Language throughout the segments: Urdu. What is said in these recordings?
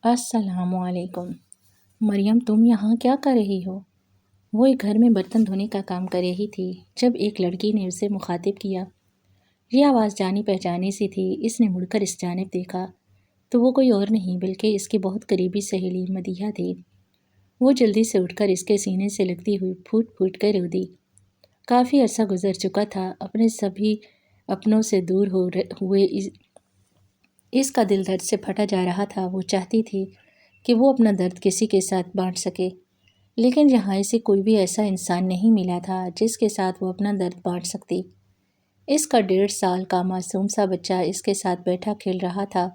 السلام علیکم۔ مریم، تم یہاں کیا کر رہی ہو؟ وہ ایک گھر میں برتن دھونے کا کام کر رہی تھی جب ایک لڑکی نے اسے مخاطب کیا۔ یہ آواز جانی پہچانی سی تھی۔ اس نے مڑ کر اس جانب دیکھا تو وہ کوئی اور نہیں بلکہ اس کی بہت قریبی سہیلی مدیحہ تھی۔ وہ جلدی سے اٹھ کر اس کے سینے سے لگتی ہوئی پھوٹ پھوٹ کر رو دی۔ کافی عرصہ گزر چکا تھا اپنے سبھی اپنوں سے دور ہوئے اس کا دل درد سے پھٹا جا رہا تھا۔ وہ چاہتی تھی کہ وہ اپنا درد کسی کے ساتھ بانٹ سکے، لیکن یہاں اسے کوئی بھی ایسا انسان نہیں ملا تھا جس کے ساتھ وہ اپنا درد بانٹ سکتی۔ اس کا 1.5 سال کا معصوم سا بچہ اس کے ساتھ بیٹھا کھیل رہا تھا۔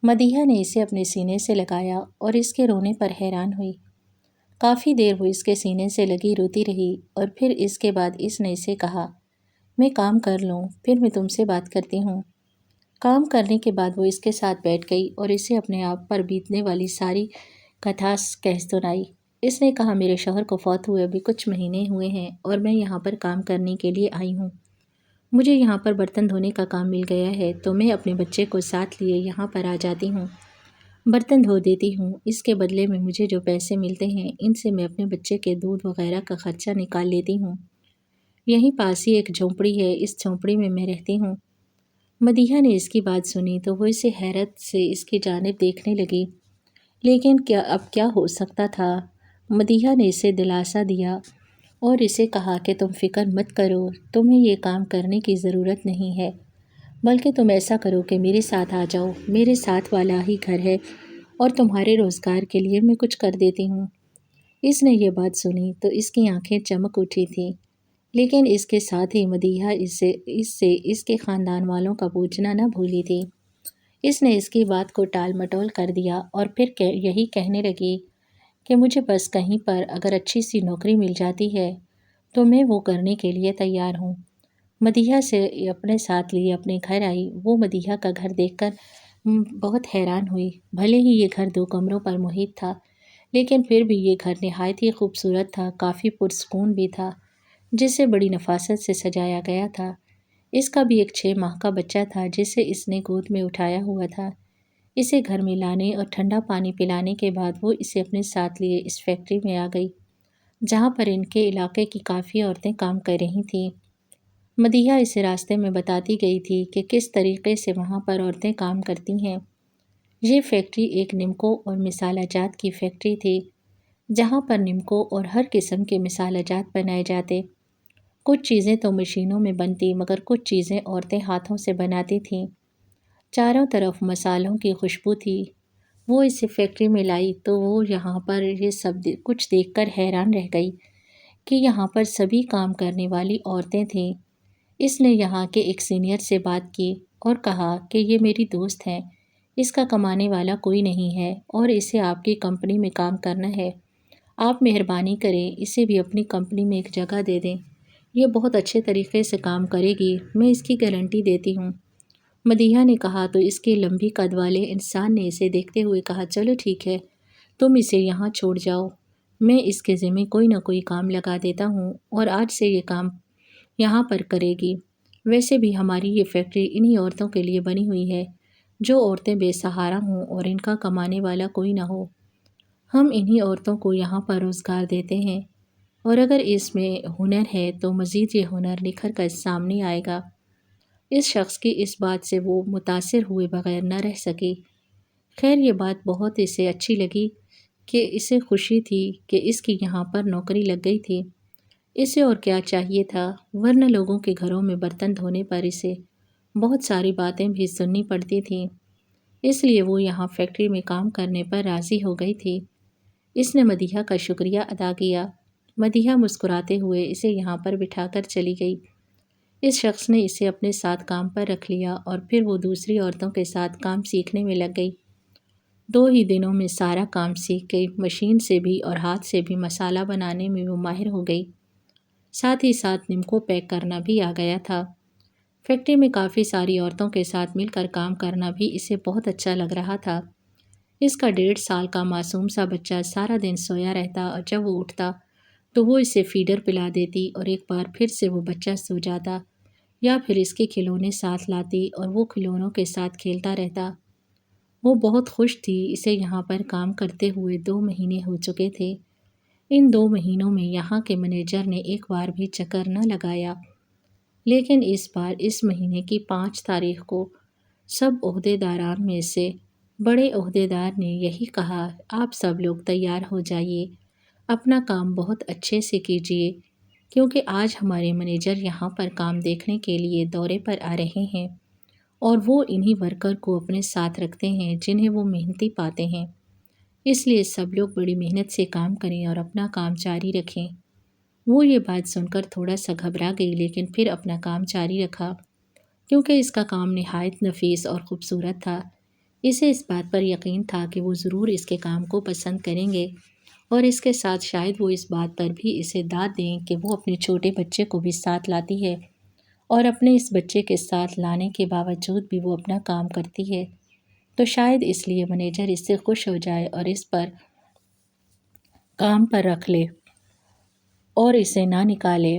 مدیحہ نے اسے اپنے سینے سے لگایا اور اس کے رونے پر حیران ہوئی۔ کافی دیر وہ اس کے سینے سے لگی روتی رہی اور پھر اس کے بعد اس نے اسے کہا، میں کام کر لوں پھر میں تم سے بات کرتی ہوں۔ کام کرنے کے بعد وہ اس کے ساتھ بیٹھ گئی اور اسے اپنے آپ پر بیتنے والی ساری کتھا کہہ سنائی۔ اس نے کہا، میرے شوہر کو فوت ہوئے ابھی کچھ مہینے ہوئے ہیں اور میں یہاں پر کام کرنے کے لیے آئی ہوں۔ مجھے یہاں پر برتن دھونے کا کام مل گیا ہے تو میں اپنے بچے کو ساتھ لیے یہاں پر آ جاتی ہوں، برتن دھو دیتی ہوں۔ اس کے بدلے میں مجھے جو پیسے ملتے ہیں ان سے میں اپنے بچے کے دودھ وغیرہ کا خرچہ نکال لیتی ہوں۔ یہیں پاس ہی ایک جھونپڑی ہے، اس جھونپڑی میں میں رہتی ہوں۔ مدیحہ نے اس کی بات سنی تو وہ اسے حیرت سے اس کی جانب دیکھنے لگی، لیکن اب کیا ہو سکتا تھا؟ مدیحہ نے اسے دلاسا دیا اور اسے کہا کہ تم فکر مت کرو، تمہیں یہ کام کرنے کی ضرورت نہیں ہے، بلکہ تم ایسا کرو کہ میرے ساتھ آ جاؤ، میرے ساتھ والا ہی گھر ہے اور تمہارے روزگار کے لیے میں کچھ کر دیتی ہوں۔ اس نے یہ بات سنی تو اس کی آنکھیں چمک اٹھی تھیں، لیکن اس کے ساتھ ہی مدیحہ اس کے خاندان والوں کا پوچھنا نہ بھولی تھی۔ اس نے اس کی بات کو ٹال مٹول کر دیا اور پھر یہی کہنے لگی کہ مجھے بس کہیں پر اگر اچھی سی نوکری مل جاتی ہے تو میں وہ کرنے کے لیے تیار ہوں۔ مدیحہ سے اپنے ساتھ لیے اپنے گھر آئی۔ وہ مدیحہ کا گھر دیکھ کر بہت حیران ہوئی۔ بھلے ہی یہ گھر 2 کمروں پر محیط تھا، لیکن پھر بھی یہ گھر نہایت ہی خوبصورت تھا، کافی پرسکون بھی تھا، جسے بڑی نفاست سے سجایا گیا تھا۔ اس کا بھی ایک 6 ماہ کا بچہ تھا جسے اس نے گود میں اٹھایا ہوا تھا۔ اسے گھر میں لانے اور ٹھنڈا پانی پلانے کے بعد وہ اسے اپنے ساتھ لیے اس فیکٹری میں آ گئی جہاں پر ان کے علاقے کی کافی عورتیں کام کر رہی تھیں۔ مدیحہ اسے راستے میں بتاتی گئی تھی کہ کس طریقے سے وہاں پر عورتیں کام کرتی ہیں۔ یہ فیکٹری ایک نمکوں اور مسالہ جات کی فیکٹری تھی جہاں پر نمکوں اور ہر قسم کے مسالہ جات بنائے جاتے۔ کچھ چیزیں تو مشینوں میں بنتی مگر کچھ چیزیں عورتیں ہاتھوں سے بناتی تھیں۔ چاروں طرف مصالحوں کی خوشبو تھی۔ وہ اسے فیکٹری میں لائی تو وہ یہاں پر یہ سب کچھ دیکھ کر حیران رہ گئی کہ یہاں پر سبھی کام کرنے والی عورتیں تھیں۔ اس نے یہاں کے ایک سینئر سے بات کی اور کہا کہ یہ میری دوست ہے، اس کا کمانے والا کوئی نہیں ہے اور اسے آپ کی کمپنی میں کام کرنا ہے۔ آپ مہربانی کریں اسے بھی اپنی کمپنی میں ایک جگہ دے دیں، یہ بہت اچھے طریقے سے کام کرے گی، میں اس کی گارنٹی دیتی ہوں۔ مدیحہ نے کہا تو اس کے لمبی قد والے انسان نے اسے دیکھتے ہوئے کہا، چلو ٹھیک ہے، تم اسے یہاں چھوڑ جاؤ، میں اس کے ذمہ کوئی نہ کوئی کام لگا دیتا ہوں اور آج سے یہ کام یہاں پر کرے گی۔ ویسے بھی ہماری یہ فیکٹری انہی عورتوں کے لیے بنی ہوئی ہے جو عورتیں بے سہارا ہوں اور ان کا کمانے والا کوئی نہ ہو۔ ہم انہی عورتوں کو یہاں پر روزگار دیتے ہیں اور اگر اس میں ہنر ہے تو مزید یہ ہنر نکھر کر سامنے آئے گا۔ اس شخص کی اس بات سے وہ متاثر ہوئے بغیر نہ رہ سکی۔ خیر یہ بات بہت اسے اچھی لگی کہ اسے خوشی تھی کہ اس کی یہاں پر نوکری لگ گئی تھی۔ اسے اور کیا چاہیے تھا، ورنہ لوگوں کے گھروں میں برتن دھونے پر اسے بہت ساری باتیں بھی سننی پڑتی تھیں، اس لیے وہ یہاں فیکٹری میں کام کرنے پر راضی ہو گئی تھی۔ اس نے مدیحہ کا شکریہ ادا کیا۔ مدیحہ مسکراتے ہوئے اسے یہاں پر بٹھا کر چلی گئی۔ اس شخص نے اسے اپنے ساتھ کام پر رکھ لیا اور پھر وہ دوسری عورتوں کے ساتھ کام سیکھنے میں لگ گئی۔ 2 ہی دنوں میں سارا کام سیکھ گئی، مشین سے بھی اور ہاتھ سے بھی مسالہ بنانے میں وہ ماہر ہو گئی، ساتھ ہی ساتھ نمکوں پیک کرنا بھی آ گیا تھا۔ فیکٹری میں کافی ساری عورتوں کے ساتھ مل کر کام کرنا بھی اسے بہت اچھا لگ رہا تھا۔ اس کا 1.5 سال کا معصوم سا بچہ سارا دن سویا رہتا اور جب وہ اٹھتا تو وہ اسے فیڈر پلا دیتی اور ایک بار پھر سے وہ بچہ سو جاتا یا پھر اس کے کھلونے ساتھ لاتی اور وہ کھلونوں کے ساتھ کھیلتا رہتا۔ وہ بہت خوش تھی، اسے یہاں پر کام کرتے ہوئے 2 مہینے ہو چکے تھے۔ ان 2 مہینوں میں یہاں کے مینیجر نے ایک بار بھی چکر نہ لگایا، لیکن اس بار اس مہینے کی 5 تاریخ کو سب عہدیداران میں سے بڑے عہدیدار نے یہی کہا، آپ سب لوگ تیار ہو جائیے، اپنا کام بہت اچھے سے کیجیے، کیونکہ آج ہمارے مینیجر یہاں پر کام دیکھنے کے لیے دورے پر آ رہے ہیں اور وہ انہی ورکر کو اپنے ساتھ رکھتے ہیں جنہیں وہ محنتی پاتے ہیں۔ اس لیے سب لوگ بڑی محنت سے کام کریں اور اپنا کام جاری رکھیں۔ وہ یہ بات سن کر تھوڑا سا گھبرا گئی، لیکن پھر اپنا کام جاری رکھا کیونکہ اس کا کام نہایت نفیس اور خوبصورت تھا۔ اسے اس بات پر یقین تھا کہ وہ ضرور اس کے کام کو پسند کریں گے، اور اس کے ساتھ شاید وہ اس بات پر بھی اسے داد دیں کہ وہ اپنے چھوٹے بچے کو بھی ساتھ لاتی ہے، اور اپنے اس بچے کے ساتھ لانے کے باوجود بھی وہ اپنا کام کرتی ہے، تو شاید اس لیے مینیجر اس سے خوش ہو جائے اور اس پر کام پر رکھ لے اور اسے نہ نکالے۔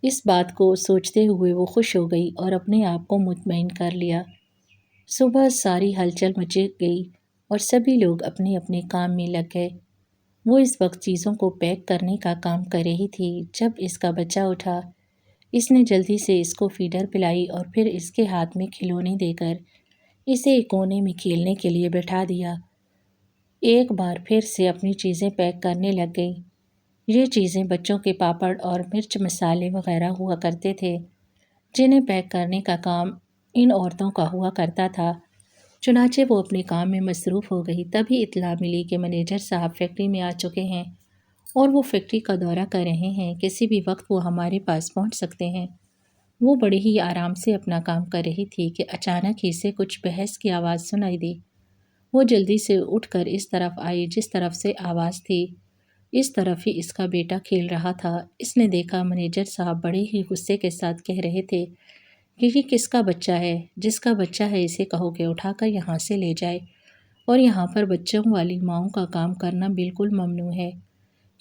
اس بات کو سوچتے ہوئے وہ خوش ہو گئی اور اپنے آپ کو مطمئن کر لیا۔ صبح ساری ہلچل مچ گئی اور سبھی لوگ اپنے اپنے کام میں لگ گئے۔ وہ اس وقت چیزوں کو پیک کرنے کا کام کر رہی تھی جب اس کا بچہ اٹھا۔ اس نے جلدی سے اس کو فیڈر پلائی اور پھر اس کے ہاتھ میں کھلونے دے کر اسے ایک کونے میں کھیلنے کے لیے بٹھا دیا۔ ایک بار پھر سے اپنی چیزیں پیک کرنے لگ گئی۔ یہ چیزیں بچوں کے پاپڑ اور مرچ مسالے وغیرہ ہوا کرتے تھے، جنہیں پیک کرنے کا کام ان عورتوں کا ہوا کرتا تھا۔ چنانچہ وہ اپنے کام میں مصروف ہو گئی، تبھی اطلاع ملی کہ مینیجر صاحب فیکٹری میں آ چکے ہیں اور وہ فیکٹری کا دورہ کر رہے ہیں، کسی بھی وقت وہ ہمارے پاس پہنچ سکتے ہیں۔ وہ بڑے ہی آرام سے اپنا کام کر رہی تھی کہ اچانک ہی سے کچھ بحث کی آواز سنائی دی۔ وہ جلدی سے اٹھ کر اس طرف آئی جس طرف سے آواز تھی، اس طرف ہی اس کا بیٹا کھیل رہا تھا۔ اس نے دیکھا مینیجر صاحب بڑے ہی غصے کے ساتھ کہہ رہے تھے کہ یہ کس کا بچہ ہے؟ جس کا بچہ ہے اسے کہو کہ اٹھا کر یہاں سے لے جائے، اور یہاں پر بچوں والی ماؤں کا کام کرنا بالکل ممنوع ہے،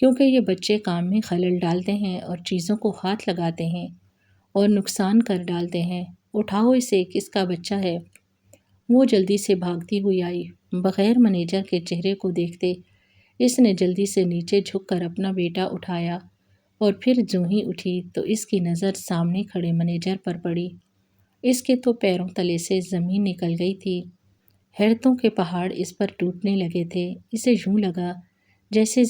کیونکہ یہ بچے کام میں خلل ڈالتے ہیں اور چیزوں کو ہاتھ لگاتے ہیں اور نقصان کر ڈالتے ہیں۔ اٹھاؤ اسے، کس کا بچہ ہے؟ وہ جلدی سے بھاگتی ہوئی آئی، بغیر مینیجر کے چہرے کو دیکھتے اس نے جلدی سے نیچے جھک کر اپنا بیٹا اٹھایا، اور پھر جو ہی اٹھی تو اس کی نظر سامنے کھڑے مینیجر پر پڑی۔ اس کے تو پیروں تلے سے زمین نکل گئی تھی، حیرتوں کے پہاڑ اس پر ٹوٹنے لگے تھے۔ اسے یوں لگا جیسے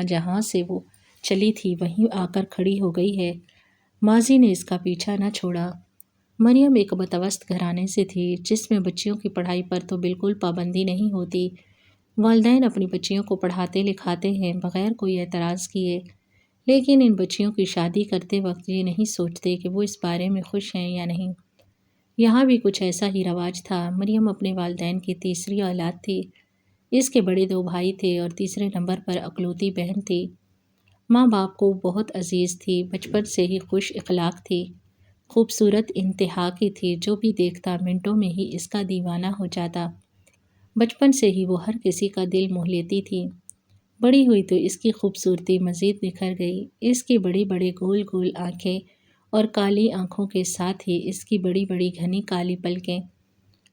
جہاں سے وہ چلی تھی وہیں آ کر کھڑی ہو گئی ہے۔ ماضی نے اس کا پیچھا نہ چھوڑا۔ مریم ایک متوسط گھرانے سے تھی جس میں بچیوں کی پڑھائی پر تو بالکل پابندی نہیں ہوتی۔ والدین اپنی بچیوں کو پڑھاتے لکھاتے ہیں بغیر کوئی اعتراض کیے، لیکن ان بچیوں کی شادی کرتے وقت یہ نہیں سوچتے کہ وہ اس بارے میں خوش ہیں یا نہیں۔ یہاں بھی کچھ ایسا ہی رواج تھا۔ مریم اپنے والدین کی تیسری اولاد تھی۔ اس کے بڑے 2 بھائی تھے اور تیسرے نمبر پر اکلوتی بہن تھی۔ ماں باپ کو بہت عزیز تھی، بچپن سے ہی خوش اخلاق تھی، خوبصورت انتہا کی تھی، جو بھی دیکھتا منٹوں میں ہی اس کا دیوانہ ہو جاتا۔ بچپن سے ہی وہ ہر کسی کا دل موہ لیتی تھی۔ بڑی ہوئی تو اس کی خوبصورتی مزید نکھر گئی۔ اس کی بڑی بڑی گول گول آنکھیں اور کالی آنکھوں کے ساتھ ہی اس کی بڑی بڑی گھنی کالی پلکیں۔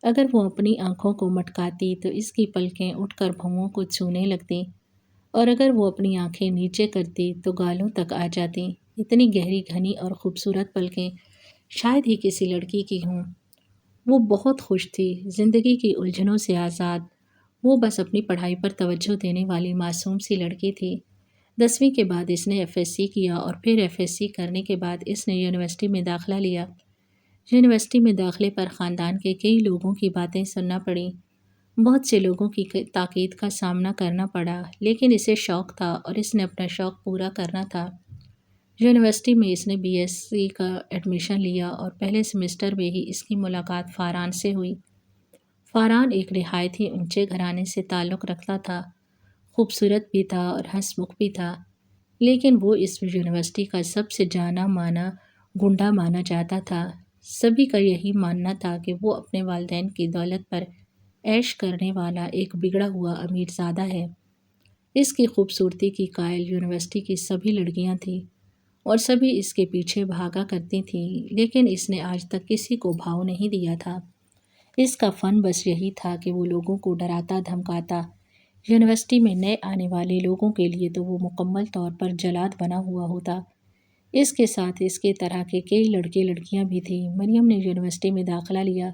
اگر وہ اپنی آنکھوں کو مٹکاتی تو اس کی پلکیں اٹھ کر بھوؤں کو چھونے لگتیں، اور اگر وہ اپنی آنکھیں نیچے کرتی تو گالوں تک آ جاتیں۔ اتنی گہری گھنی اور خوبصورت پلکیں شاید ہی کسی لڑکی کی ہوں۔ وہ بہت خوش تھی، زندگی کی الجھنوں سے آزاد۔ وہ بس اپنی پڑھائی پر توجہ دینے والی معصوم سی لڑکی تھی۔ 10ویں کے بعد اس نے FSC کیا اور پھر FSC کرنے کے بعد اس نے یونیورسٹی میں داخلہ لیا۔ یونیورسٹی میں داخلے پر خاندان کے کئی لوگوں کی باتیں سننا پڑیں، بہت سے لوگوں کی تاکید کا سامنا کرنا پڑا، لیکن اسے شوق تھا اور اس نے اپنا شوق پورا کرنا تھا۔ یونیورسٹی میں اس نے BSc کا ایڈمیشن لیا اور پہلے سیمسٹر میں ہی اس کی ملاقات فاران سے ہوئی۔ فاران ایک نہایت ہی اونچے گھرانے سے تعلق رکھتا تھا، خوبصورت بھی تھا اور ہنس مکھ بھی تھا، لیکن وہ اس یونیورسٹی کا سب سے جانا مانا گنڈا مانا جاتا تھا۔ سبھی کا یہی ماننا تھا کہ وہ اپنے والدین کی دولت پر عیش کرنے والا ایک بگڑا ہوا امیر زادہ ہے۔ اس کی خوبصورتی کی قائل یونیورسٹی کی سبھی لڑکیاں تھیں اور سبھی اس کے پیچھے بھاگا کرتی تھیں، لیکن اس نے آج تک کسی کو بھاؤ نہیں دیا تھا۔ اس کا فن بس یہی تھا کہ وہ لوگوں کو ڈراتا دھمکاتا۔ یونیورسٹی میں نئے آنے والے لوگوں کے لیے تو وہ مکمل طور پر جلاد بنا ہوا ہوتا۔ اس کے ساتھ اس کے طرح کے کئی لڑکے لڑکیاں بھی تھیں۔ مریم نے یونیورسٹی میں داخلہ لیا۔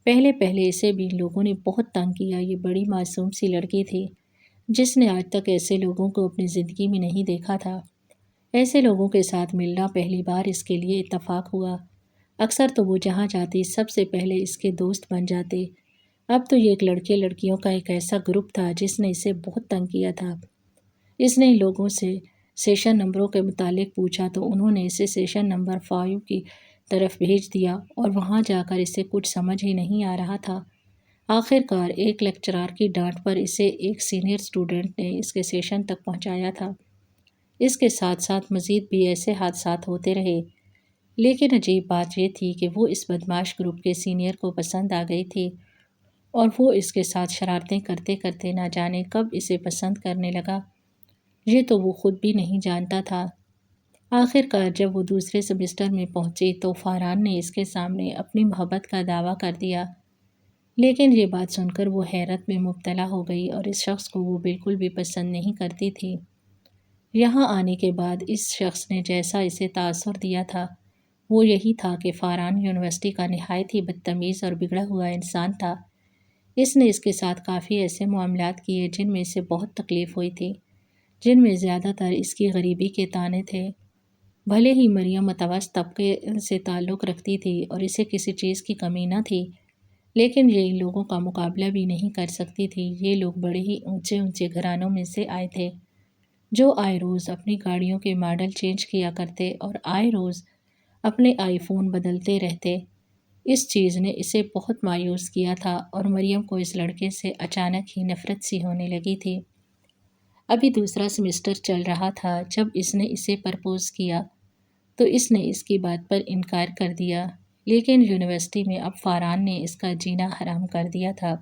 پہلے پہلے اسے بھی لوگوں نے بہت تنگ کیا۔ یہ بڑی معصوم سی لڑکی تھی جس نے آج تک ایسے لوگوں کو اپنی زندگی میں نہیں دیکھا تھا۔ ایسے لوگوں کے ساتھ ملنا پہلی بار اس کے لیے اتفاق ہوا۔ اکثر تو وہ جہاں جاتی سب سے پہلے اس کے دوست بن جاتے۔ اب تو یہ ایک لڑکے لڑکیوں کا ایک ایسا گروپ تھا جس نے اسے بہت تنگ کیا تھا۔ اس نے لوگوں سے سیشن نمبروں کے متعلق پوچھا تو انہوں نے اسے سیشن نمبر 5 کی طرف بھیج دیا اور وہاں جا کر اسے کچھ سمجھ ہی نہیں آ رہا تھا۔ آخر کار ایک لیکچرار کی ڈانٹ پر اسے ایک سینئر اسٹوڈنٹ نے اس کے سیشن تک پہنچایا تھا۔ اس کے ساتھ ساتھ مزید بھی ایسے حادثات ہوتے رہے، لیکن عجیب بات یہ تھی کہ وہ اس بدمعاش گروپ کے سینئر کو پسند آ گئی تھی اور وہ اس کے ساتھ شرارتیں کرتے کرتے نہ جانے کب اسے پسند کرنے لگا، یہ تو وہ خود بھی نہیں جانتا تھا۔ آخر کار جب وہ دوسرے سیمسٹر میں پہنچی تو فاران نے اس کے سامنے اپنی محبت کا دعویٰ کر دیا، لیکن یہ بات سن کر وہ حیرت میں مبتلا ہو گئی اور اس شخص کو وہ بالکل بھی پسند نہیں کرتی تھی۔ یہاں آنے کے بعد اس شخص نے جیسا اسے تاثر دیا تھا وہ یہی تھا کہ فاران یونیورسٹی کا نہایت ہی بدتمیز اور بگڑا ہوا انسان تھا۔ اس نے اس کے ساتھ کافی ایسے معاملات کیے جن میں اسے بہت تکلیف ہوئی تھی، جن میں زیادہ تر اس کی غریبی کے طعنے تھے۔ بھلے ہی مریم متوسط طبقے سے تعلق رکھتی تھی اور اسے کسی چیز کی کمی نہ تھی، لیکن یہ ان لوگوں کا مقابلہ بھی نہیں کر سکتی تھی۔ یہ لوگ بڑے ہی اونچے اونچے گھرانوں میں سے آئے تھے جو آئے روز اپنی گاڑیوں کے ماڈل چینج کیا کرتے اور آئے روز اپنے آئی فون بدلتے رہتے۔ اس چیز نے اسے بہت مایوس کیا تھا اور مریم کو اس لڑکے سے اچانک ہی نفرت سی ہونے لگی تھی۔ ابھی دوسرا سیمسٹر چل رہا تھا جب اس نے اسے پرپوز کیا تو اس نے اس کی بات پر انکار کر دیا، لیکن یونیورسٹی میں اب فاران نے اس کا جینا حرام کر دیا تھا۔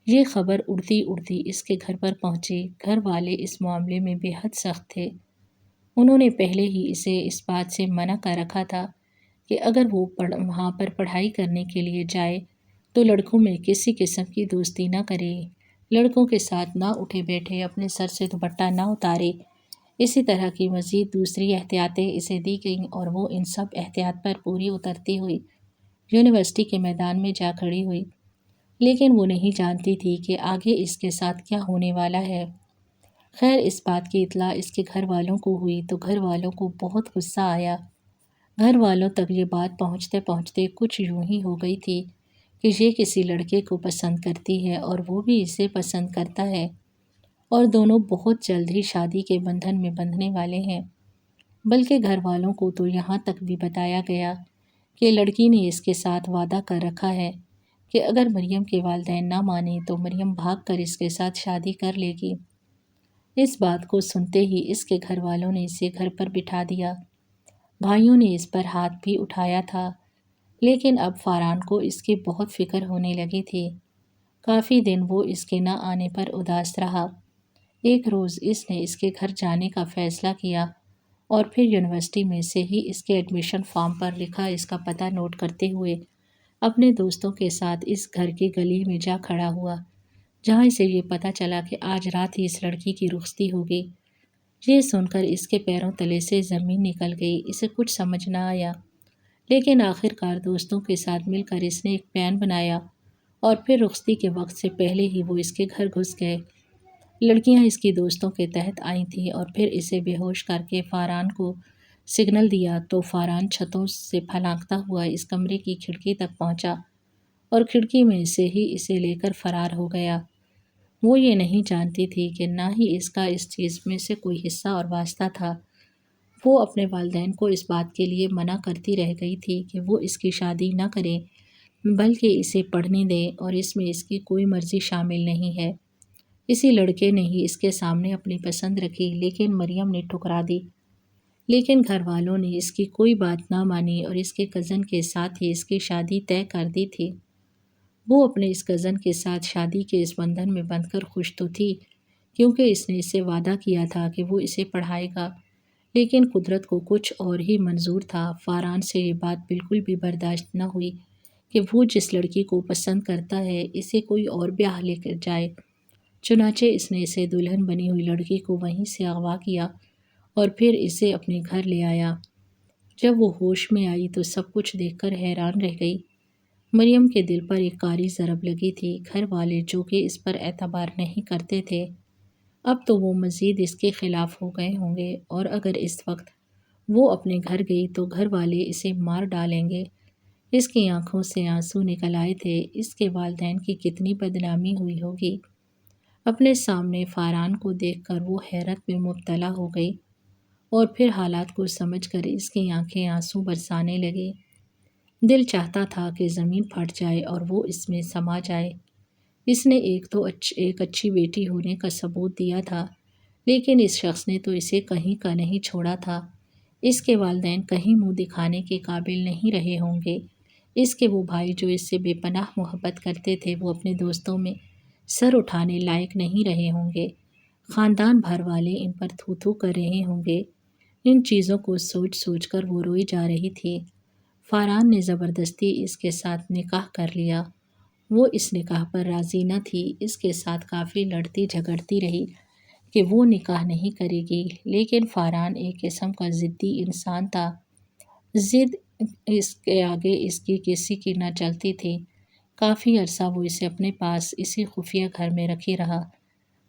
یہ خبر اڑتی اڑتی اس کے گھر پر پہنچی۔ گھر والے اس معاملے میں بے حد سخت تھے۔ انہوں نے پہلے ہی اسے اس بات سے منع کر رکھا تھا کہ اگر وہ وہاں پر پڑھائی کرنے کے لیے جائے تو لڑکوں میں کسی قسم کی دوستی نہ کرے، لڑکوں کے ساتھ نہ اٹھے بیٹھے، اپنے سر سے دوپٹہ نہ اتارے۔ اسی طرح کی مزید دوسری احتیاطیں اسے دی گئیں اور وہ ان سب احتیاط پر پوری اترتی ہوئی یونیورسٹی کے میدان میں جا کھڑی ہوئی، لیکن وہ نہیں جانتی تھی کہ آگے اس کے ساتھ کیا ہونے والا ہے۔ خیر اس بات کی اطلاع اس کے گھر والوں کو ہوئی تو گھر والوں کو بہت غصہ آیا۔ گھر والوں تک یہ بات پہنچتے پہنچتے کچھ یوں ہی ہو گئی تھی کہ یہ کسی لڑکے کو پسند کرتی ہے اور وہ بھی اسے پسند کرتا ہے اور دونوں بہت جلد ہی شادی کے بندھن میں بندھنے والے ہیں۔ بلکہ گھر والوں کو تو یہاں تک بھی بتایا گیا کہ لڑکی نے اس کے ساتھ وعدہ کر رکھا ہے کہ اگر مریم کے والدین نہ مانیں تو مریم بھاگ کر اس کے ساتھ شادی کر لے گی۔ اس بات کو سنتے ہی اس کے گھر والوں نے اسے گھر پر بٹھا دیا۔ بھائیوں نے اس پر ہاتھ بھی اٹھایا تھا، لیکن اب فاران کو اس کی بہت فکر ہونے لگی تھی۔ کافی دن وہ اس کے نہ آنے پر اداس رہا۔ ایک روز اس نے اس کے گھر جانے کا فیصلہ کیا اور پھر یونیورسٹی میں سے ہی اس کے ایڈمیشن فارم پر لکھا اس کا پتہ نوٹ کرتے ہوئے اپنے دوستوں کے ساتھ اس گھر کی گلی میں جا کھڑا ہوا جہاں اسے یہ پتہ چلا کہ آج رات ہی اس لڑکی کی رخصتی ہوگی۔ یہ سن کر اس کے پیروں تلے سے زمین نکل گئی۔ اسے کچھ سمجھ نہ آیا، لیکن آخر کار دوستوں کے ساتھ مل کر اس نے ایک پلان بنایا اور پھر رخصتی کے وقت سے پہلے ہی وہ اس کے گھر گھس گئے۔ لڑکیاں اس کی دوستوں کے تحت آئی تھیں اور پھر اسے بے ہوش کر کے فاران کو سگنل دیا تو فاران چھتوں سے پھلانگتا ہوا اس کمرے کی کھڑکی تک پہنچا اور کھڑکی میں سے ہی اسے لے کر فرار ہو گیا۔ وہ یہ نہیں جانتی تھی کہ نہ ہی اس کا اس چیز میں سے کوئی حصہ اور واسطہ تھا۔ وہ اپنے والدین کو اس بات کے لیے منع کرتی رہ گئی تھی کہ وہ اس کی شادی نہ کریں بلکہ اسے پڑھنے دیں اور اس میں اس کی کوئی مرضی شامل نہیں ہے۔ اسی لڑکے نے ہی اس کے سامنے اپنی پسند رکھی لیکن مریم نے ٹھکرا دی۔ لیکن گھر والوں نے اس کی کوئی بات نہ مانی اور اس کے کزن کے ساتھ ہی اس کی شادی طے کر دی تھی۔ وہ اپنے اس کزن کے ساتھ شادی کے اس بندھن میں بندھ کر خوش تو تھی کیونکہ اس نے اسے وعدہ کیا تھا کہ وہ اسے پڑھائے گا، لیکن قدرت کو کچھ اور ہی منظور تھا۔ فاران سے یہ بات بالکل بھی برداشت نہ ہوئی کہ وہ جس لڑکی کو پسند کرتا ہے اسے کوئی اور بیاہ لے کر جائے۔ چنانچہ اس نے اسے دلہن بنی ہوئی لڑکی کو وہیں سے اغوا کیا اور پھر اسے اپنے گھر لے آیا۔ جب وہ ہوش میں آئی تو سب کچھ دیکھ کر حیران رہ گئی۔ مریم کے دل پر ایک کاری ضرب لگی تھی۔ گھر والے جو کہ اس پر اعتبار نہیں کرتے تھے، اب تو وہ مزید اس کے خلاف ہو گئے ہوں گے، اور اگر اس وقت وہ اپنے گھر گئی تو گھر والے اسے مار ڈالیں گے۔ اس کی آنکھوں سے آنسو نکل آئے تھے۔ اس کے والدین کی کتنی بدنامی ہوئی ہوگی۔ اپنے سامنے فاران کو دیکھ کر وہ حیرت میں مبتلا ہو گئی اور پھر حالات کو سمجھ کر اس کی آنکھیں آنسو برسانے لگے۔ دل چاہتا تھا کہ زمین پھٹ جائے اور وہ اس میں سما جائے۔ اس نے ایک اچھی بیٹی ہونے کا ثبوت دیا تھا، لیکن اس شخص نے تو اسے کہیں کا نہیں چھوڑا تھا۔ اس کے والدین کہیں منہ دکھانے کے قابل نہیں رہے ہوں گے۔ اس کے وہ بھائی جو اس سے بے پناہ محبت کرتے تھے، وہ اپنے دوستوں میں سر اٹھانے لائق نہیں رہے ہوں گے۔ خاندان بھر والے ان پر تھو تھو کر رہے ہوں گے۔ ان چیزوں کو سوچ سوچ کر وہ روئی جا رہی تھی۔ فاران نے زبردستی اس کے ساتھ نکاح کر لیا۔ وہ اس نکاح پر راضی نہ تھی۔ اس کے ساتھ کافی لڑتی جھگڑتی رہی کہ وہ نکاح نہیں کرے گی، لیکن فاران ایک قسم کا ضدی انسان تھا۔ ضد اس کے آگے اس کی کسی کی نہ چلتی تھی۔ کافی عرصہ وہ اسے اپنے پاس اسی خفیہ گھر میں رکھے رہا۔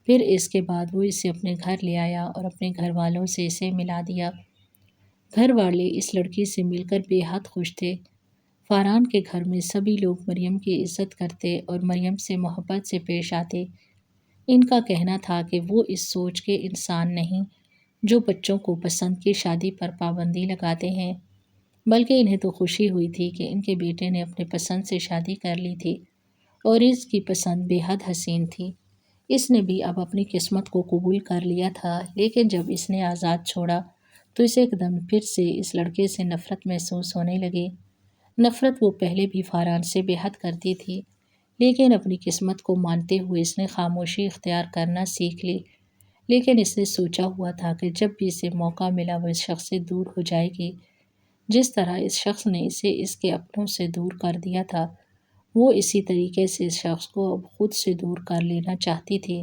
پھر اس کے بعد وہ اسے اپنے گھر لے آیا اور اپنے گھر والوں سے اسے ملا دیا۔ گھر والے اس لڑکی سے مل کر بے حد خوش تھے۔ فاران کے گھر میں سبھی لوگ مریم کی عزت کرتے اور مریم سے محبت سے پیش آتے۔ ان کا کہنا تھا کہ وہ اس سوچ کے انسان نہیں جو بچوں کو پسند کی شادی پر پابندی لگاتے ہیں، بلکہ انہیں تو خوشی ہوئی تھی کہ ان کے بیٹے نے اپنے پسند سے شادی کر لی تھی، اور اس کی پسند بے حد حسین تھی۔ اس نے بھی اب اپنی قسمت کو قبول کر لیا تھا، لیکن جب اس نے آزاد چھوڑا تو اسے ایک دم پھر سے اس لڑکے سے نفرت محسوس ہونے لگی۔ نفرت وہ پہلے بھی فاران سے بے حد کرتی تھی، لیکن اپنی قسمت کو مانتے ہوئے اس نے خاموشی اختیار کرنا سیکھ لی۔ لیکن اس نے سوچا ہوا تھا کہ جب بھی اسے موقع ملا وہ اس شخص سے دور ہو جائے گی۔ جس طرح اس شخص نے اسے اس کے اپنوں سے دور کر دیا تھا، وہ اسی طریقے سے اس شخص کو اب خود سے دور کر لینا چاہتی تھی۔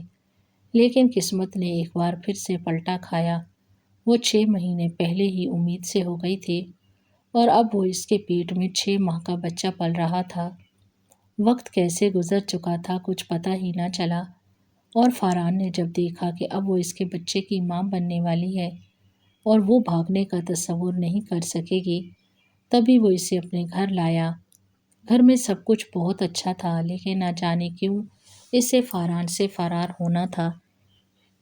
لیکن قسمت نے ایک بار پھر سے پلٹا کھایا۔ وہ 6 مہینے پہلے ہی امید سے ہو گئی تھی، اور اب وہ اس کے پیٹ میں 6 ماہ کا بچہ پل رہا تھا۔ وقت کیسے گزر چکا تھا کچھ پتہ ہی نہ چلا، اور فاران نے جب دیکھا کہ اب وہ اس کے بچے کی ماں بننے والی ہے اور وہ بھاگنے کا تصور نہیں کر سکے گی، تبھی وہ اسے اپنے گھر لایا۔ گھر میں سب کچھ بہت اچھا تھا، لیکن نہ جانے کیوں اسے فاران سے فرار ہونا تھا۔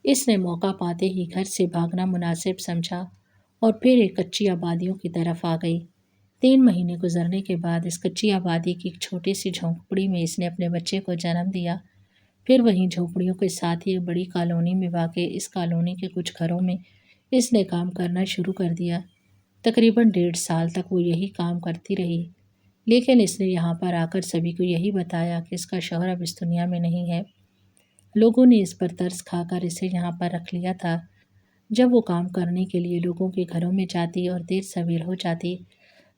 اس نے موقع پاتے ہی گھر سے بھاگنا مناسب سمجھا اور پھر ایک کچی آبادیوں کی طرف آ گئی۔ 3 مہینے گزرنے کے بعد اس کچی آبادی کی ایک چھوٹی سی جھونپڑی میں اس نے اپنے بچے کو جنم دیا۔ پھر وہیں جھونپڑیوں کے ساتھ ہی ایک بڑی کالونی میں واقع اس کالونی کے کچھ گھروں میں اس نے کام کرنا شروع کر دیا۔ تقریباً 1.5 سال تک وہ یہی کام کرتی رہی، لیکن اس نے یہاں پر آ کر سبھی کو یہی بتایا کہ اس کا شوہر اب اس دنیا میں نہیں ہے۔ لوگوں نے اس پر ترس کھا کر اسے یہاں پر رکھ لیا تھا۔ جب وہ کام کرنے کے لیے لوگوں کے گھروں میں جاتی اور دیر سویر ہو جاتی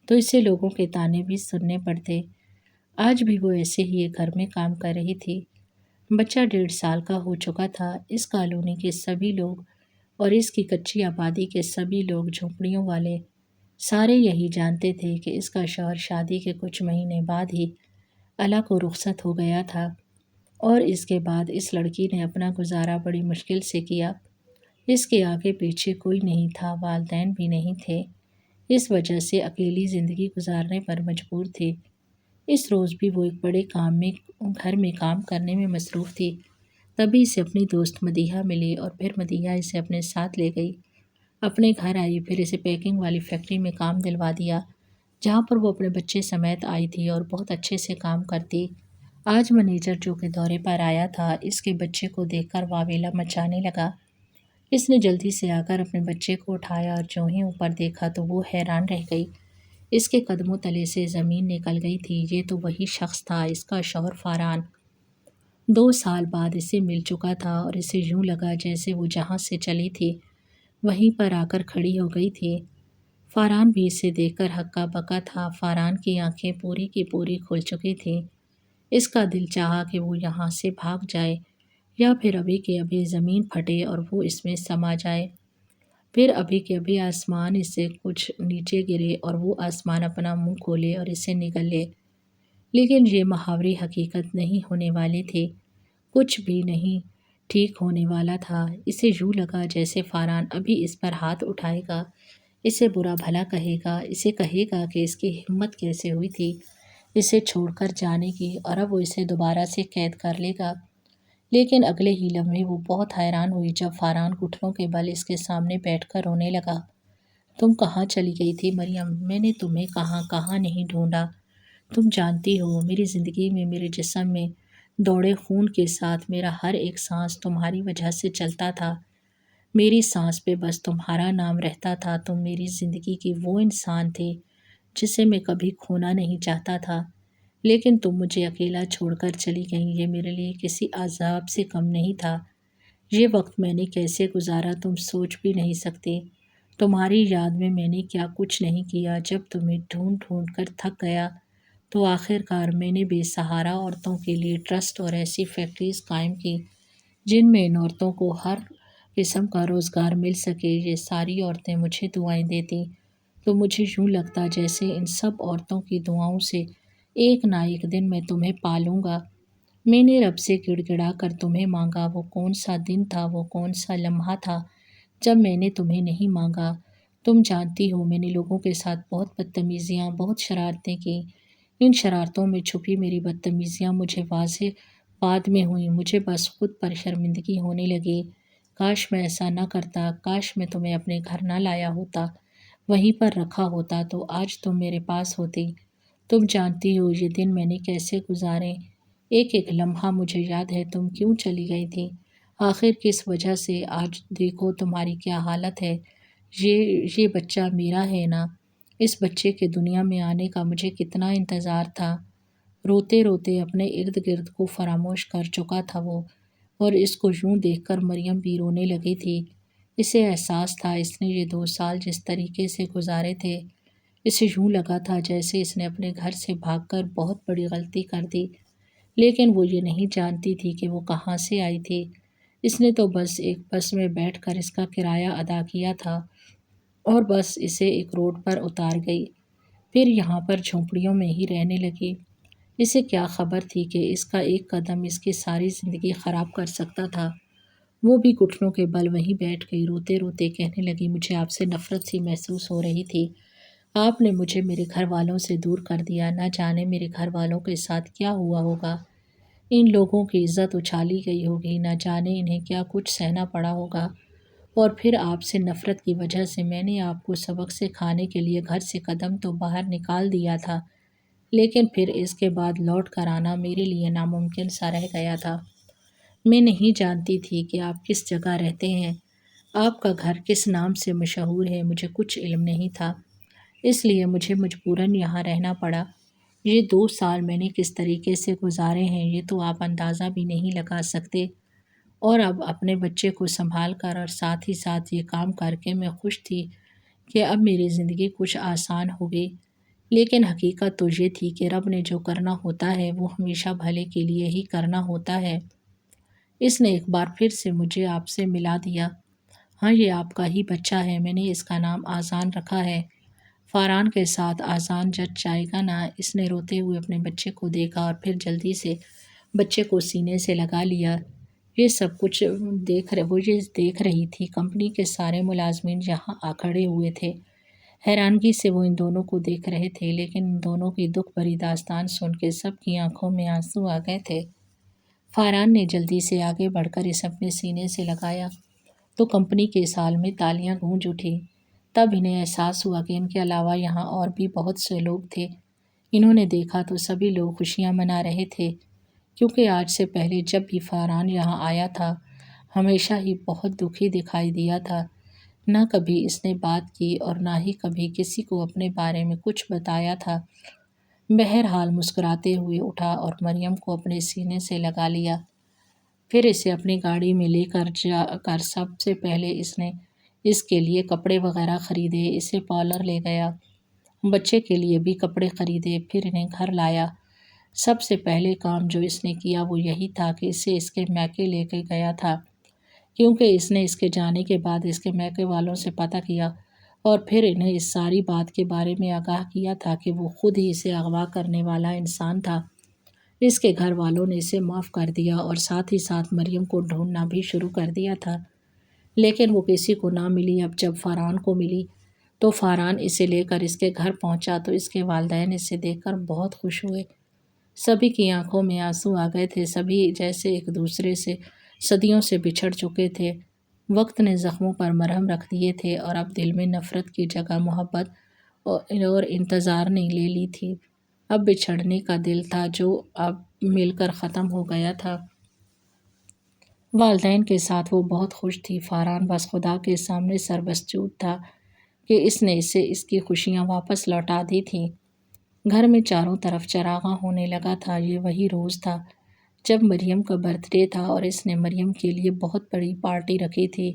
تو اسے لوگوں کے طعنے بھی سننے پڑتے۔ آج بھی وہ ایسے ہی ایک گھر میں کام کر رہی تھی۔ بچہ 1.5 سال کا ہو چکا تھا۔ اس کالونی کے سبھی لوگ اور اس کی کچی آبادی کے سبھی لوگ، جھونپڑیوں والے، سارے یہی جانتے تھے کہ اس کا شوہر شادی کے کچھ مہینے بعد ہی اللہ کو رخصت ہو گیا تھا، اور اس کے بعد اس لڑکی نے اپنا گزارا بڑی مشکل سے کیا۔ اس کے آگے پیچھے کوئی نہیں تھا، والدین بھی نہیں تھے، اس وجہ سے اکیلی زندگی گزارنے پر مجبور تھی۔ اس روز بھی وہ ایک بڑے گھر میں کام کرنے میں مصروف تھی۔ تبھی اسے اپنی دوست مدیحہ ملی اور پھر مدیحہ اسے اپنے ساتھ لے گئی۔ اپنے گھر آئی، پھر اسے پیکنگ والی فیکٹری میں کام دلوا دیا، جہاں پر وہ اپنے بچے سمیت آئی تھی اور بہت اچھے سے کام کرتی۔ آج منیجر جو کہ دورے پر آیا تھا، اس کے بچے کو دیکھ کر واویلا مچانے لگا۔ اس نے جلدی سے آ کر اپنے بچے کو اٹھایا اور جو ہی اوپر دیکھا تو وہ حیران رہ گئی۔ اس کے قدموں تلے سے زمین نکل گئی تھی۔ یہ تو وہی شخص تھا، اس کا شوہر فاران۔ 2 سال بعد اسے مل چکا تھا اور اسے یوں لگا جیسے وہ جہاں سے چلی تھی وہیں پر آ کر کھڑی ہو گئی تھی۔ فاران بھی اسے دیکھ کر ہکا بکا تھا۔ فاران کی آنکھیں پوری کی پوری کھل چکی تھیں۔ اس کا دل چاہا کہ وہ یہاں سے بھاگ جائے یا پھر ابھی کے ابھی زمین پھٹے اور وہ اس میں سما جائے۔ پھر ابھی کے ابھی آسمان اس سے کچھ نیچے گرے اور وہ آسمان اپنا منہ کھولے اور اسے نگل لے۔ لیکن یہ محاورے حقیقت نہیں ہونے والے تھے۔ کچھ بھی نہیں ٹھیک ہونے والا تھا۔ اسے یوں لگا جیسے فاران ابھی اس پر ہاتھ اٹھائے گا، اسے برا بھلا کہے گا، اسے کہے گا کہ اس کی ہمت کیسے ہوئی تھی اسے چھوڑ کر جانے کی، اور اب وہ اسے دوبارہ سے قید کر لے گا۔ لیکن اگلے ہی لمحے وہ بہت حیران ہوئی جب فاران گھٹنوں کے بل اس کے سامنے بیٹھ کر رونے لگا۔ تم کہاں چلی گئی تھی مریم؟ میں نے تمہیں کہاں کہاں نہیں ڈھونڈا۔ تم جانتی ہو میری زندگی میں، میرے جسم میں دوڑے خون کے ساتھ میرا ہر ایک سانس تمہاری وجہ سے چلتا تھا۔ میری سانس پہ بس تمہارا نام رہتا تھا۔ تم میری زندگی کی وہ انسان تھے جسے میں کبھی کھونا نہیں چاہتا تھا۔ لیکن تم مجھے اکیلا چھوڑ کر چلی گئیں۔ یہ میرے لیے کسی عذاب سے کم نہیں تھا۔ یہ وقت میں نے کیسے گزارا تم سوچ بھی نہیں سکتے۔ تمہاری یاد میں نے کیا کچھ نہیں کیا۔ جب تمہیں ڈھونڈ ڈھونڈ کر تھک گیا تو آخر کار میں نے بے سہارا عورتوں کے لیے ٹرسٹ اور ایسی فیکٹریز قائم کی جن میں ان عورتوں کو ہر قسم کا روزگار مل سکے۔ یہ ساری عورتیں مجھے دعائیں دیتی تو مجھے یوں لگتا جیسے ان سب عورتوں کی دعاؤں سے ایک نہ ایک دن میں تمہیں پالوں گا۔ میں نے رب سے گڑ گڑا کر تمہیں مانگا۔ وہ کون سا دن تھا، وہ کون سا لمحہ تھا جب میں نے تمہیں نہیں مانگا؟ تم جانتی ہو میں نے لوگوں کے ساتھ بہت بدتمیزیاں، بہت شرارتیں کی۔ ان شرارتوں میں چھپی میری بدتمیزیاں مجھے واضح بعد میں ہوئیں۔ مجھے بس خود پر شرمندگی ہونے لگی۔ کاش میں ایسا نہ کرتا، کاش میں تمہیں اپنے گھر نہ لایا ہوتا، وہیں پر رکھا ہوتا تو آج تم میرے پاس ہوتی۔ تم جانتی ہو یہ دن میں نے کیسے گزارے، ایک ایک لمحہ مجھے یاد ہے۔ تم کیوں چلی گئی تھی؟ آخر کس وجہ سے؟ آج دیکھو تمہاری کیا حالت ہے۔ یہ بچہ میرا ہے نا؟ اس بچے کے دنیا میں آنے کا مجھے کتنا انتظار تھا۔ روتے روتے اپنے ارد گرد کو فراموش کر چکا تھا وہ، اور اس کو یوں دیکھ کر مریم بھی رونے لگی تھی۔ اسے احساس تھا اس نے یہ 2 سال جس طریقے سے گزارے تھے، اسے یوں لگا تھا جیسے اس نے اپنے گھر سے بھاگ کر بہت بڑی غلطی کر دی۔ لیکن وہ یہ نہیں جانتی تھی کہ وہ کہاں سے آئی تھی۔ اس نے تو بس ایک بس میں بیٹھ کر اس کا کرایہ ادا کیا تھا اور بس اسے ایک روڈ پر اتار گئی، پھر یہاں پر جھونپڑیوں میں ہی رہنے لگی۔ اسے کیا خبر تھی کہ اس کا ایک قدم اس کی ساری زندگی خراب کر سکتا تھا۔ وہ بھی گھٹنوں کے بل وہیں بیٹھ گئی، روتے روتے کہنے لگی مجھے آپ سے نفرت سی محسوس ہو رہی تھی۔ آپ نے مجھے میرے گھر والوں سے دور کر دیا۔ نہ جانے میرے گھر والوں کے ساتھ کیا ہوا ہوگا، ان لوگوں کی عزت اچھالی گئی ہوگی، نہ جانے انہیں کیا کچھ سہنا پڑا ہوگا۔ اور پھر آپ سے نفرت کی وجہ سے میں نے آپ کو سبق سکھانے کے لیے گھر سے قدم تو باہر نکال دیا تھا، لیکن پھر اس کے بعد لوٹ کر آنا میرے لیے ناممکن سا رہ گیا تھا۔ میں نہیں جانتی تھی کہ آپ کس جگہ رہتے ہیں، آپ کا گھر کس نام سے مشہور ہے، مجھے کچھ علم نہیں تھا، اس لیے مجھے مجبوراً یہاں رہنا پڑا۔ یہ 2 سال میں نے کس طریقے سے گزارے ہیں یہ تو آپ اندازہ بھی نہیں لگا سکتے۔ اور اب اپنے بچے کو سنبھال کر اور ساتھ ہی ساتھ یہ کام کر کے میں خوش تھی کہ اب میری زندگی کچھ آسان ہوگی۔ لیکن حقیقت تو یہ تھی کہ رب نے جو کرنا ہوتا ہے وہ ہمیشہ بھلے کے لیے ہی کرنا ہوتا ہے۔ اس نے ایک بار پھر سے مجھے آپ سے ملا دیا۔ ہاں یہ آپ کا ہی بچہ ہے، میں نے اس کا نام آذان رکھا ہے۔ فاران کے ساتھ آذان جچ جائے گا نا؟ اس نے روتے ہوئے اپنے بچے کو دیکھا اور پھر جلدی سے بچے کو سینے سے لگا لیا۔ یہ سب کچھ وہ یہ دیکھ رہی تھی۔ کمپنی کے سارے ملازمین یہاں آ کھڑے ہوئے تھے۔ حیرانگی سے وہ ان دونوں کو دیکھ رہے تھے، لیکن ان دونوں کی دکھ بھری داستان سن کے سب کی آنکھوں میں آنسو آ گئے تھے۔ فاران نے جلدی سے آگے بڑھ کر اسے اپنے سینے سے لگایا تو کمپنی کے سال میں تالیاں گونج اٹھیں۔ تب انہیں احساس ہوا کہ ان کے علاوہ یہاں اور بھی بہت سے لوگ تھے۔ انہوں نے دیکھا تو سبھی لوگ خوشیاں منا رہے تھے، کیونکہ آج سے پہلے جب بھی فاران یہاں آیا تھا ہمیشہ ہی بہت دکھی دکھائی دیا تھا۔ نہ کبھی اس نے بات کی اور نہ ہی کبھی کسی کو اپنے بارے میں کچھ بتایا تھا۔ بہرحال مسکراتے ہوئے اٹھا اور مریم کو اپنے سینے سے لگا لیا۔ پھر اسے اپنی گاڑی میں لے کر جا کر سب سے پہلے اس نے اس کے لیے کپڑے وغیرہ خریدے، اسے پارلر لے گیا، بچے کے لیے بھی کپڑے خریدے، پھر انہیں گھر لایا۔ سب سے پہلے کام جو اس نے کیا وہ یہی تھا کہ اسے اس کے میکے لے کے گیا تھا، کیونکہ اس نے اس کے جانے کے بعد اس کے میکے والوں سے پتہ کیا اور پھر انہیں اس ساری بات کے بارے میں آگاہ کیا تھا کہ وہ خود ہی اسے اغوا کرنے والا انسان تھا۔ اس کے گھر والوں نے اسے معاف کر دیا اور ساتھ ہی ساتھ مریم کو ڈھونڈنا بھی شروع کر دیا تھا، لیکن وہ کسی کو نہ ملی۔ اب جب فاران کو ملی تو فاران اسے لے کر اس کے گھر پہنچا تو اس کے والدین اسے دیکھ کر بہت خوش ہوئے۔ سبھی کی آنکھوں میں آنسو آ گئے تھے، سبھی جیسے ایک دوسرے سے صدیوں سے بچھڑ چکے تھے۔ وقت نے زخموں پر مرہم رکھ دیے تھے اور اب دل میں نفرت کی جگہ محبت اور انتظار نے لے لی تھی۔ اب بچھڑنے کا دل تھا جو اب مل کر ختم ہو گیا تھا۔ والدین کے ساتھ وہ بہت خوش تھی۔ فاران بس خدا کے سامنے سربسجود تھا کہ اس نے اسے اس کی خوشیاں واپس لوٹا دی تھیں۔ گھر میں چاروں طرف چراغاں ہونے لگا تھا۔ یہ وہی روز تھا جب مریم کا برتھ ڈے تھا اور اس نے مریم کے لیے بہت بڑی پارٹی رکھی تھی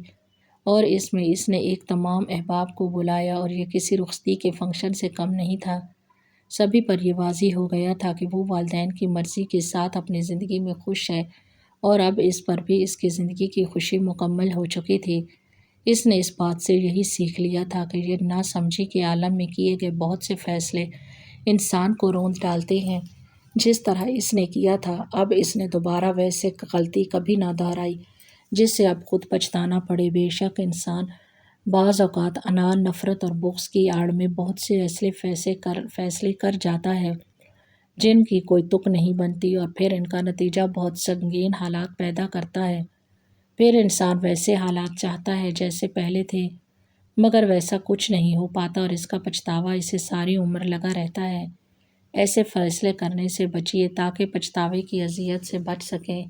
اور اس میں اس نے ایک تمام احباب کو بلایا اور یہ کسی رخصتی کے فنکشن سے کم نہیں تھا۔ سبھی پر یہ واضح ہو گیا تھا کہ وہ والدین کی مرضی کے ساتھ اپنی زندگی میں خوش ہے اور اب اس پر بھی اس کی زندگی کی خوشی مکمل ہو چکی تھی۔ اس نے اس بات سے یہی سیکھ لیا تھا کہ یہ ناسمجھی کے عالم میں کیے گئے بہت سے فیصلے انسان کو روند ڈالتے ہیں۔ جس طرح اس نے کیا تھا اب اس نے دوبارہ ویسے غلطی کبھی نہ دہرائی جس سے اب خود پچھتانا پڑے۔ بے شک انسان بعض اوقات انار، نفرت اور بغض کی آڑ میں بہت سے ایسے فیصلے کر جاتا ہے جن کی کوئی تک نہیں بنتی اور پھر ان کا نتیجہ بہت سنگین حالات پیدا کرتا ہے۔ پھر انسان ویسے حالات چاہتا ہے جیسے پہلے تھے، مگر ویسا کچھ نہیں ہو پاتا اور اس کا پچھتاوا اسے ساری عمر لگا رہتا ہے۔ ایسے فیصلے کرنے سے بچیے تاکہ پچھتاوے کی اذیت سے بچ سکیں۔